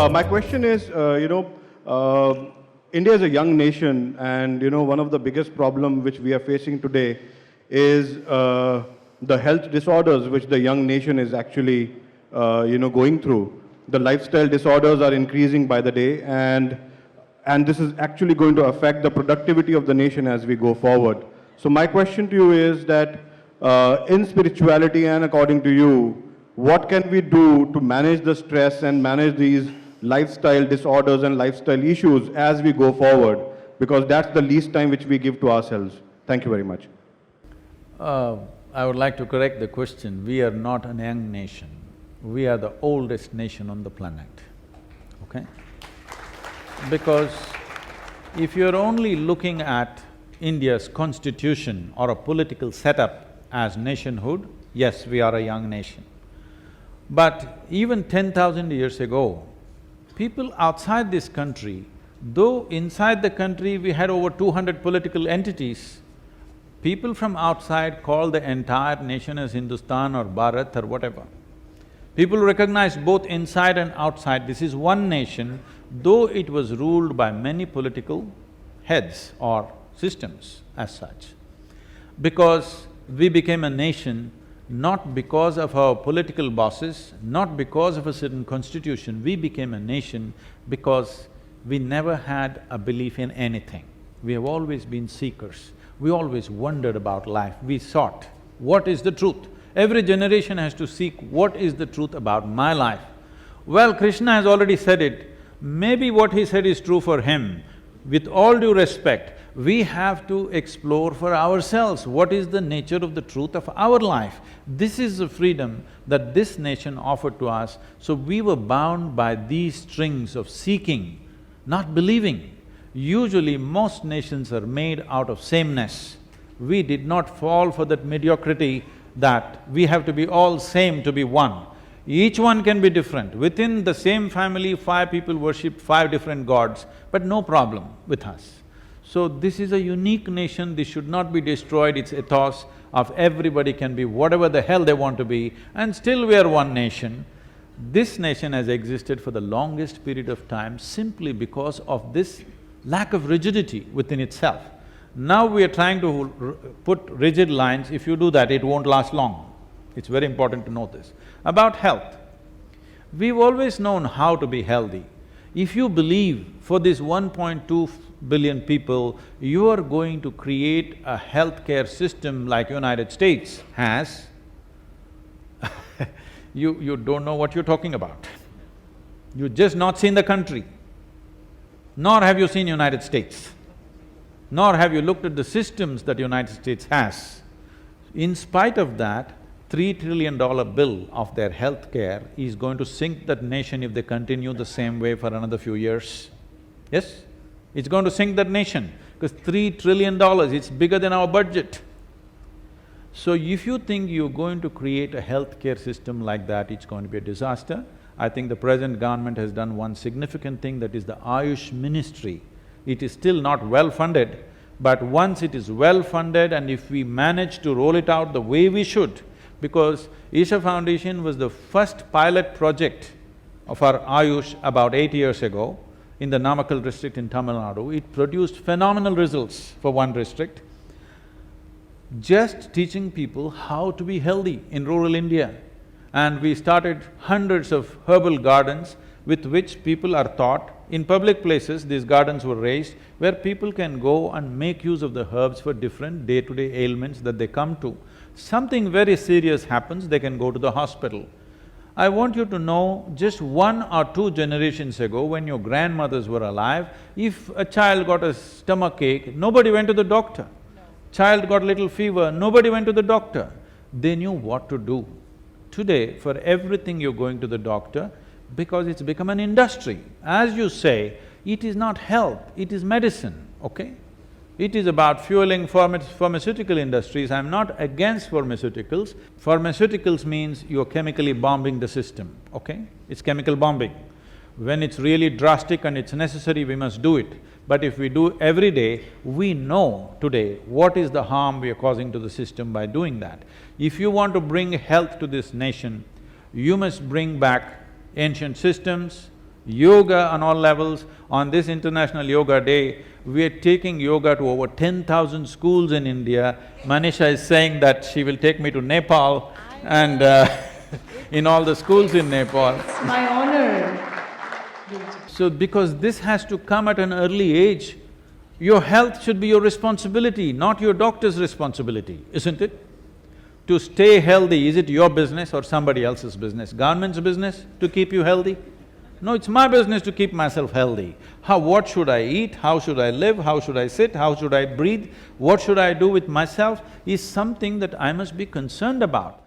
My question is, India is a young nation, and one of the biggest problem which we are facing today is the health disorders which the young nation is actually, going through. The lifestyle disorders are increasing by the day, and this is actually going to affect the productivity of the nation as we go forward. So my question to you is that in spirituality and according to you, what can we do to manage the stress and manage these lifestyle disorders and lifestyle issues as we go forward? Because that's the least time which we give to ourselves. Thank you very much. I would like to correct the question. We are not a young nation. We are the oldest nation on the planet, okay? Because if you're only looking at India's constitution or a political setup as nationhood, yes, we are a young nation. But even 10,000 years ago, people outside this country, though inside the country we had over 200 political entities, people from outside call the entire nation as Hindustan or Bharat or whatever. People recognize both inside and outside, this is one nation, though it was ruled by many political heads or systems as such. Because we became a nation not because of our political bosses, not because of a certain constitution, we became a nation because we never had a belief in anything. We have always been seekers. We always wondered about life. We sought, what is the truth? Every generation has to seek, what is the truth about my life? Well, Krishna has already said it. Maybe what he said is true for him. With all due respect, we have to explore for ourselves what is the nature of the truth of our life. This is the freedom that this nation offered to us, so we were bound by these strings of seeking, not believing. Usually most nations are made out of sameness. We did not fall for that mediocrity that we have to be all same to be one. Each one can be different. Within the same family, 5 people worship 5 different gods, but no problem with us. So this is a unique nation, this should not be destroyed, its ethos of everybody can be whatever the hell they want to be, and still we are one nation. This nation has existed for the longest period of time simply because of this lack of rigidity within itself. Now we are trying to put rigid lines, if you do that, it won't last long. It's very important to know this. About health, we've always known how to be healthy. If you believe for this 1.2 billion people, you are going to create a healthcare system like United States has, you don't know what you're talking about. You've just not seen the country, nor have you seen United States, nor have you looked at the systems that United States has. In spite of that, $3 trillion bill of their healthcare is going to sink that nation if they continue the same way for another few years. Yes? It's going to sink that nation, because $3 trillion, it's bigger than our budget. So if you think you're going to create a healthcare system like that, it's going to be a disaster. I think the present government has done one significant thing, that is the Ayush Ministry. It is still not well funded, but once it is well funded and if we manage to roll it out the way we should, because Isha Foundation was the first pilot project of our Ayush about 8 years ago in the Namakkal district in Tamil Nadu. It produced phenomenal results for one district, just teaching people how to be healthy in rural India. And we started hundreds of herbal gardens with which people are taught. In public places, these gardens were raised where people can go and make use of the herbs for different day-to-day ailments that they come to. Something very serious happens, they can go to the hospital. I want you to know, just 1 or 2 generations ago, when your grandmothers were alive, if a child got a stomach ache, nobody went to the doctor. No. Child got a little fever, nobody went to the doctor. They knew what to do. Today, for everything you're going to the doctor, because it's become an industry. As you say, it is not health, it is medicine, okay? It is about fueling pharmaceutical industries. I'm not against pharmaceuticals. Pharmaceuticals means you're chemically bombing the system, okay? It's chemical bombing. When it's really drastic and it's necessary, we must do it. But if we do every day, we know today what is the harm we are causing to the system by doing that. If you want to bring health to this nation, you must bring back ancient systems, Yoga on all levels. On this International Yoga Day, we are taking yoga to over 10,000 schools in India. Manisha is saying that she will take me to Nepal and in all the schools in Nepal. It's my honor. So because this has to come at an early age, your health should be your responsibility, not your doctor's responsibility, isn't it? To stay healthy, is it your business or somebody else's business? Government's business to keep you healthy? No, it's my business to keep myself healthy. What should I eat, how should I live, how should I sit, how should I breathe, what should I do with myself is something that I must be concerned about.